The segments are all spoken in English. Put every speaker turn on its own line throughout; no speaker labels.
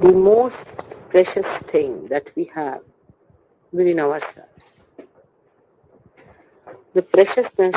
the most precious thing that we have within ourselves. The preciousness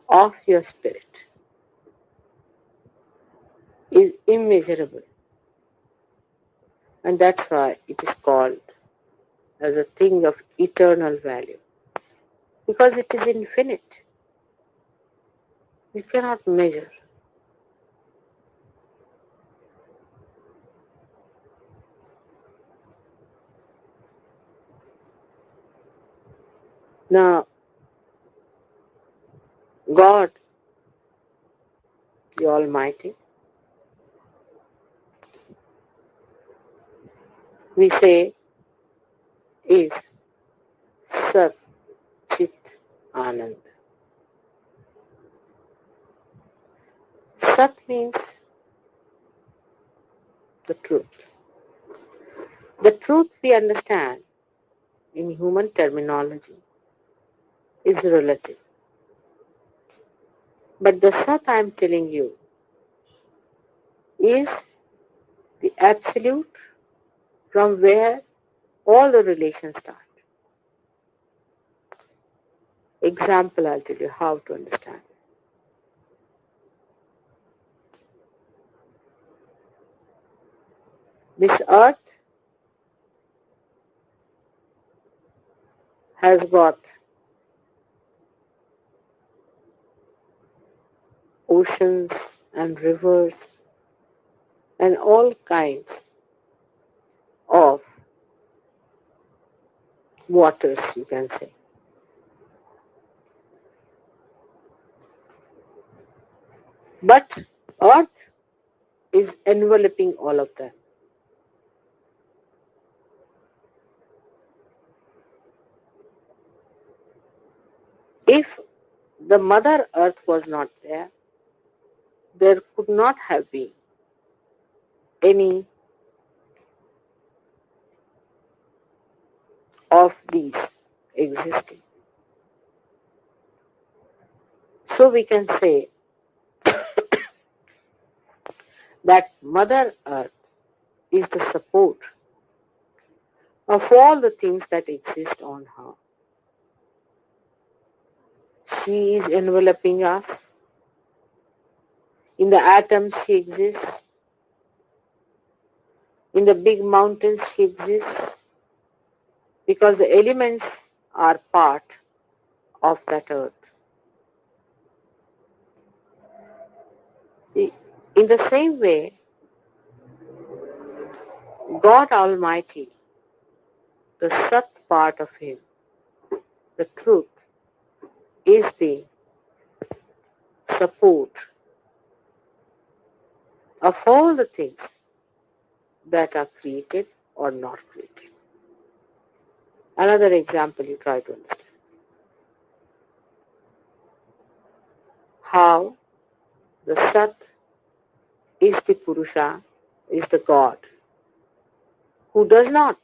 of your spirit is immeasurable, and that's why it is called as a thing of eternal value, because it is infinite. You cannot measure. Now, God, the Almighty, we say is Sat Chit Anand. Sat means the truth. The truth we understand in human terminology is relative. But the Sat I am telling you is the absolute from where all the relations start. Example, I'll tell you how to understand. This earth has got oceans and rivers and all kinds of waters, you can say. But earth is enveloping all of them. If the mother earth was not there, there could not have been any of these existing. So we can say that Mother Earth is the support of all the things that exist on her. She is enveloping us. In the atoms she exists. In the big mountains she exists. Because the elements are part of that earth. In the same way, God Almighty, the Sat part of Him, the truth, is the support of all the things that are created or not created. Another example you try to understand. How the Sat is the Purusha, is the God, who does not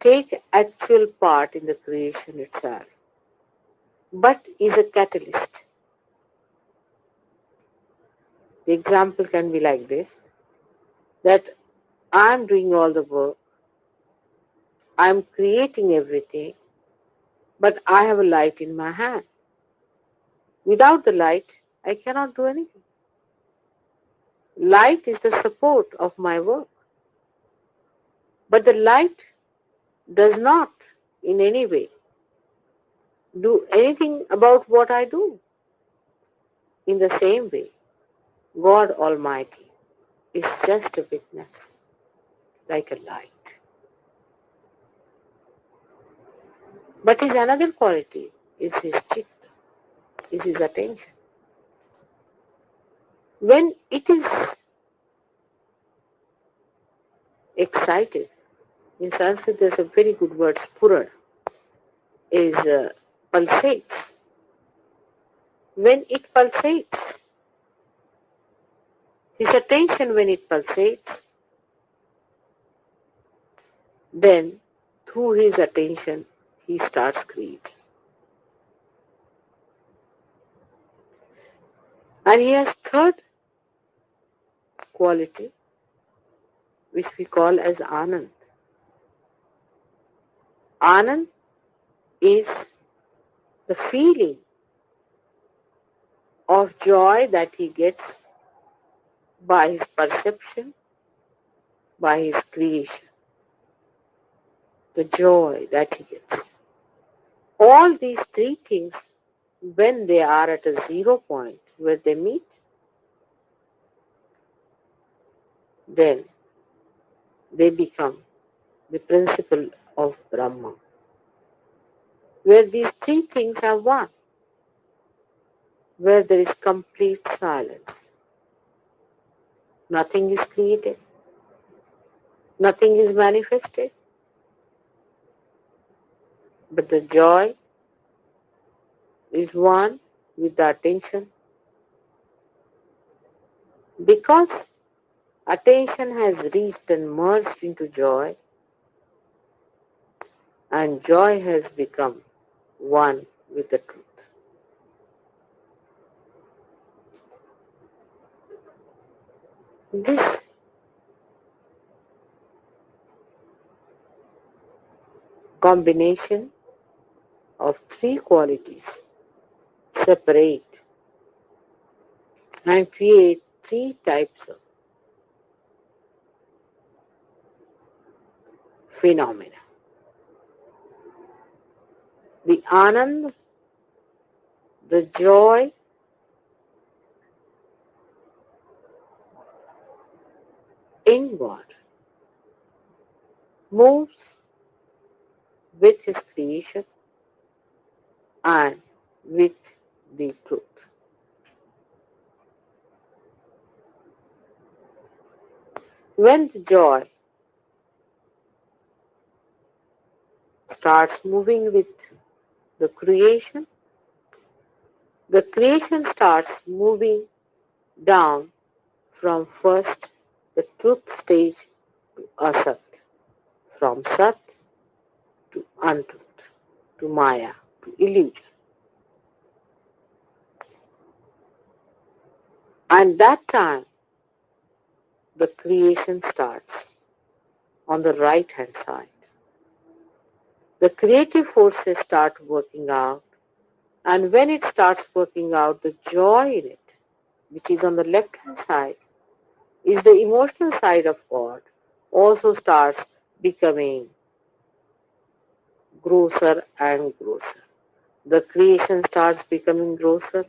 take actual part in the creation itself, but is a catalyst. The example can be like this, that I am doing all the work, I am creating everything, but I have a light in my hand. Without the light, I cannot do anything. Light is the support of my work. But the light does not in any way do anything about what I do. In the same way, God Almighty is just a witness, like a light. But his another quality is his chitta, is his attention. When it is excited, in Sanskrit there's a very good word, spura, is pulsates. When it pulsates, his attention when it pulsates, then through his attention he starts creating. And he has third quality which we call as Anand. Anand is the feeling of joy that he gets by his perception, by his creation, the joy that he gets. All these three things, when they are at a 0 point where they meet, then they become the principle of Brahma, where these three things are one, where there is complete silence. Nothing is created, nothing is manifested, but the joy is one with the attention. Because attention has reached and merged into joy, and joy has become one with the truth. This combination of three qualities separate and create three types of phenomena. The Anand, the joy, inward, moves with his creation and with the truth. When the joy starts moving with the creation starts moving down from first the truth stage to asat, from sat to untruth, to maya, to illusion. And that time the creation starts on the right hand side. The creative forces start working out, and when it starts working out, the joy in it, which is on the left hand side, is the emotional side of God, also starts becoming grosser and grosser. The creation starts becoming grosser,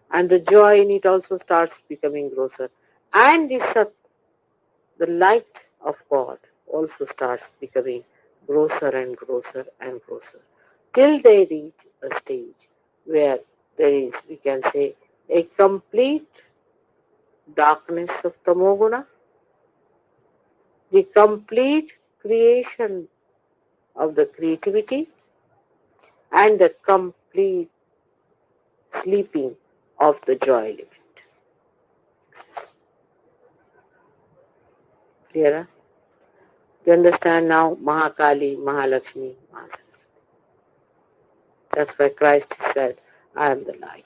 and the joy in it also starts becoming grosser. And the light of God also starts becoming grosser and grosser and grosser, till they reach a stage where there is, we can say, a complete darkness of tamoguna, the complete creation of the creativity, and the complete sleeping of the joy element. Clearer? You understand now Mahakali, Mahalakshmi, Mahasaraswati. That's why Christ said, I am the light.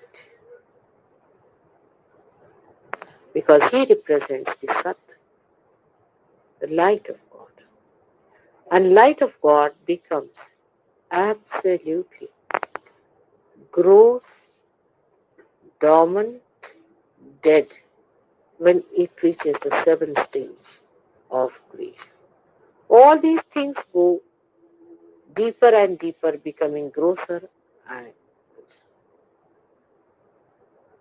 Because he represents the Sat, the light of God. And light of God becomes absolutely gross, dormant, dead when it reaches the seventh stage of creation. All these things go deeper and deeper, becoming grosser and grosser.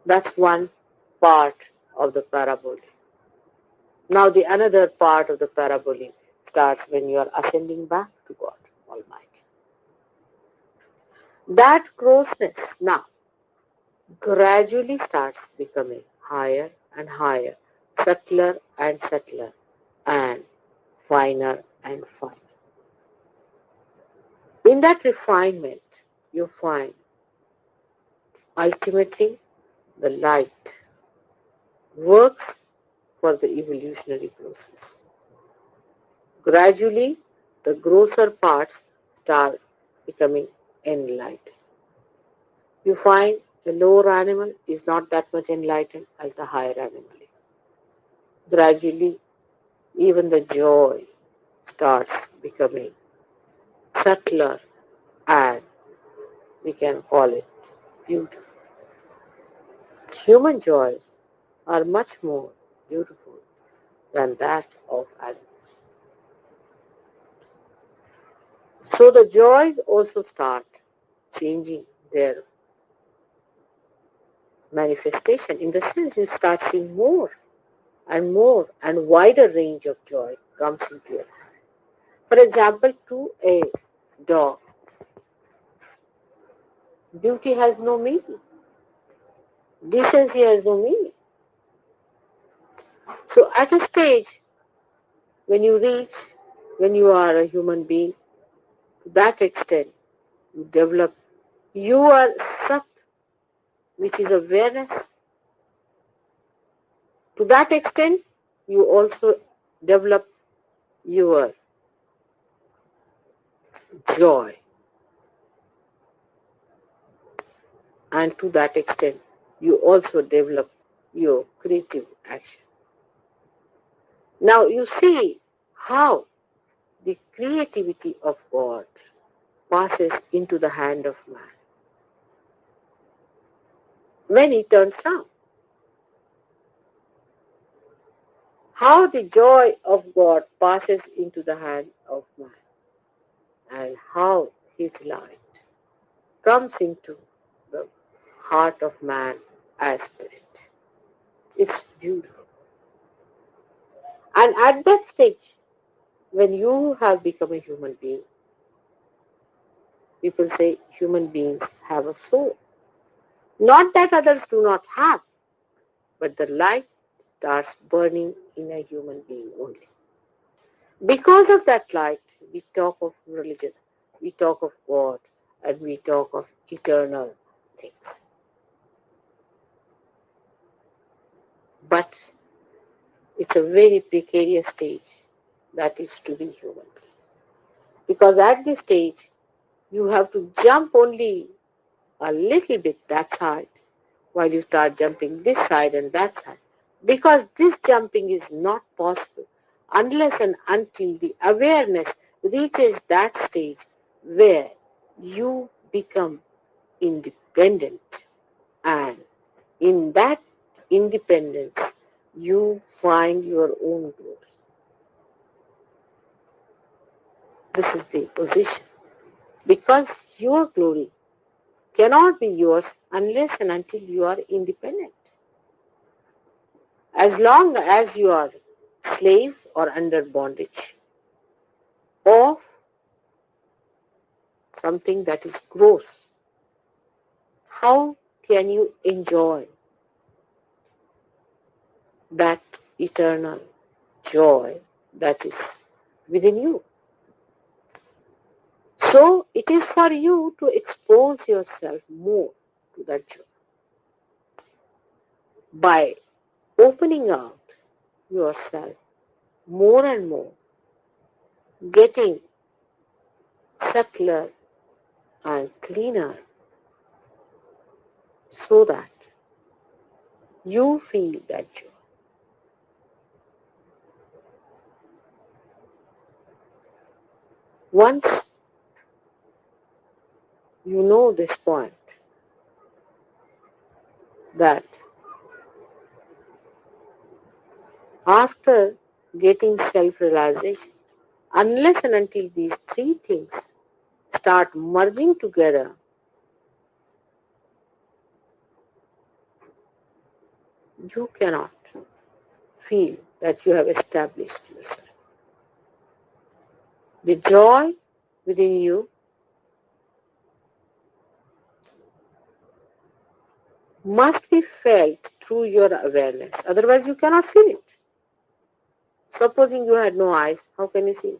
That's one part of the parabole. Now the another part of the parabole starts when you are ascending back to God Almighty. That grossness now gradually starts becoming higher and higher, subtler and subtler, and finer and finer. In that refinement, you find ultimately the light works for the evolutionary process. Gradually, the grosser parts start becoming enlightened. You find the lower animal is not that much enlightened as the higher animal is. Gradually, even the joy starts becoming subtler and we can call it beautiful. Human joys are much more beautiful than that of animals. So the joys also start changing their manifestation. In the sense, you start seeing more and wider range of joy comes into your hand. For example, to a dog, beauty has no meaning. Decency has no meaning. So at a stage when you reach, when you are a human being, to that extent you develop your sat, which is awareness. To that extent you also develop your joy, and to that extent you also develop your creative action. Now you see how the creativity of God passes into the hand of man when he turns round. How the joy of God passes into the hand of man and how his light comes into the heart of man as spirit. It's beautiful. And at that stage, when you have become a human being, people say human beings have a soul. Not that others do not have, but the light starts burning in a human being only. Because of that light, we talk of religion, we talk of God, and we talk of eternal things. But it's a very precarious stage that is to be human beings. Because at this stage, you have to jump only a little bit that side while you start jumping this side and that side. Because this jumping is not possible unless and until the awareness reaches that stage where you become independent. And in that independence, you find your own glory. This is the position. Because your glory cannot be yours unless and until you are independent. As long as you are slaves or under bondage of something that is gross, how can you enjoy that eternal joy that is within you? So it is for you to expose yourself more to that joy by opening out yourself more and more, getting subtler and cleaner so that you feel that joy. Once you know this point, that after getting self-realization, unless and until these three things start merging together, you cannot feel that you have established yourself. The joy within you must be felt through your awareness. Otherwise, you cannot feel it. Supposing you had no eyes, how can you see?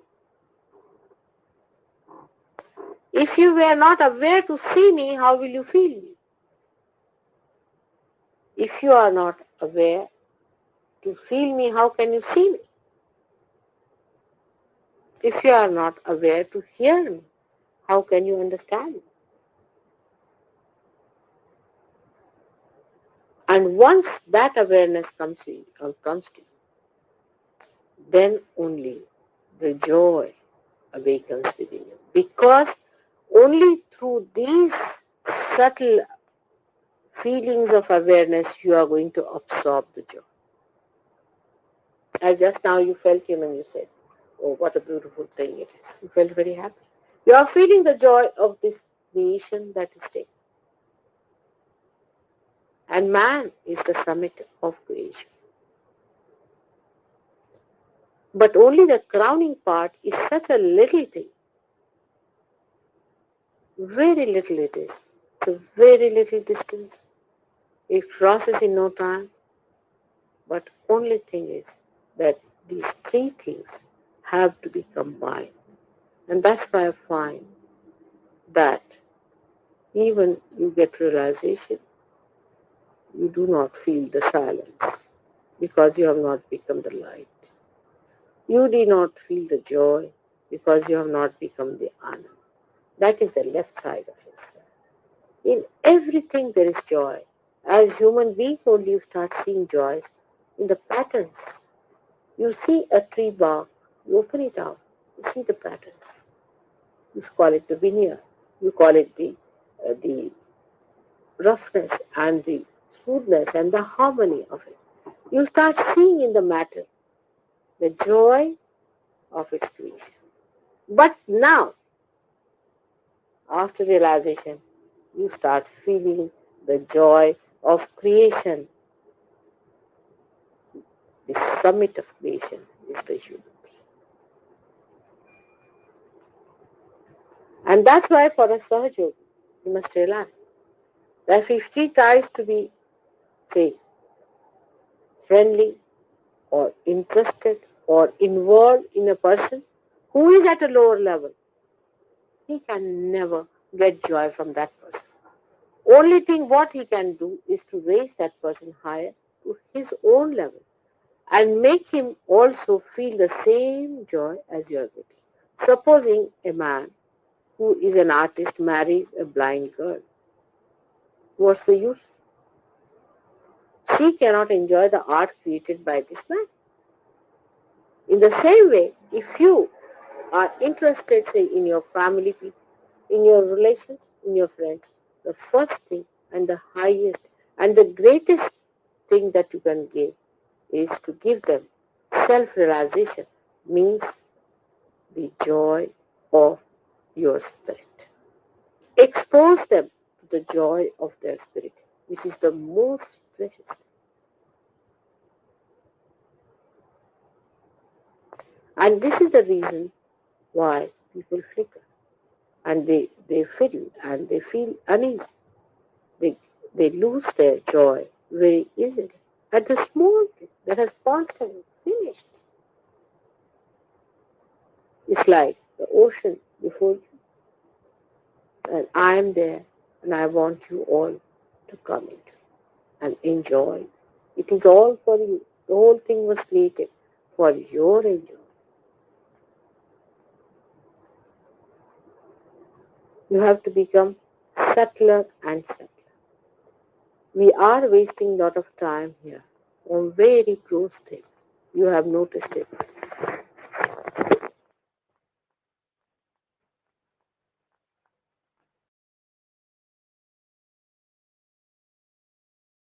If you were not aware to see me, how will you feel me? If you are not aware to feel me, how can you see me? If you are not aware to hear me, how can you understand me? And once that awareness comes to you, then only the joy awakens within you. Because only through these subtle feelings of awareness you are going to absorb the joy. As just now you felt him and you said, oh, what a beautiful thing it is. You felt very happy. You are feeling the joy of this creation that is taken. And man is the summit of creation. But only the crowning part is such a little thing. Very little it is. It's a very little distance. It crosses in no time. But only thing is that these three things have to be combined. And that's why I find that even you get realization, you do not feel the silence because you have not become the light. You do not feel the joy because you have not become the Anand. That is the left side of yourself. In everything there is joy. As human beings only you start seeing joys in the patterns. You see a tree bark, you open it out, you see the patterns. You call it the veneer. You call it the roughness and the smoothness and the harmony of it. You start seeing in the matter the joy of its creation. But now, after realization, you start feeling the joy of creation. The summit of creation is the human being. And that's why for a Sahajya, you must realize that if he tries to be, say, friendly or interested or involved in a person who is at a lower level, he can never get joy from that person. Only thing what he can do is to raise that person higher to his own level and make him also feel the same joy as you are getting. Supposing a man who is an artist marries a blind girl, what's the use? She cannot enjoy the art created by this man. In the same way, if you are interested, say, in your family people, in your relations, in your friends, the first thing and the highest and the greatest thing that you can give is to give them self-realization, means the joy of your spirit. Expose them to the joy of their spirit, which is the most precious thing. And this is the reason why people flicker and they fiddle and they feel uneasy. They, they lose their joy very easily at the small thing that has constantly finished. It's like the ocean before you, and I am there, and I want you all to come into and enjoy. It is all for you. The whole thing was created for your enjoyment. You have to become subtler and subtler. We are wasting a lot of time here on very close things. You have noticed it.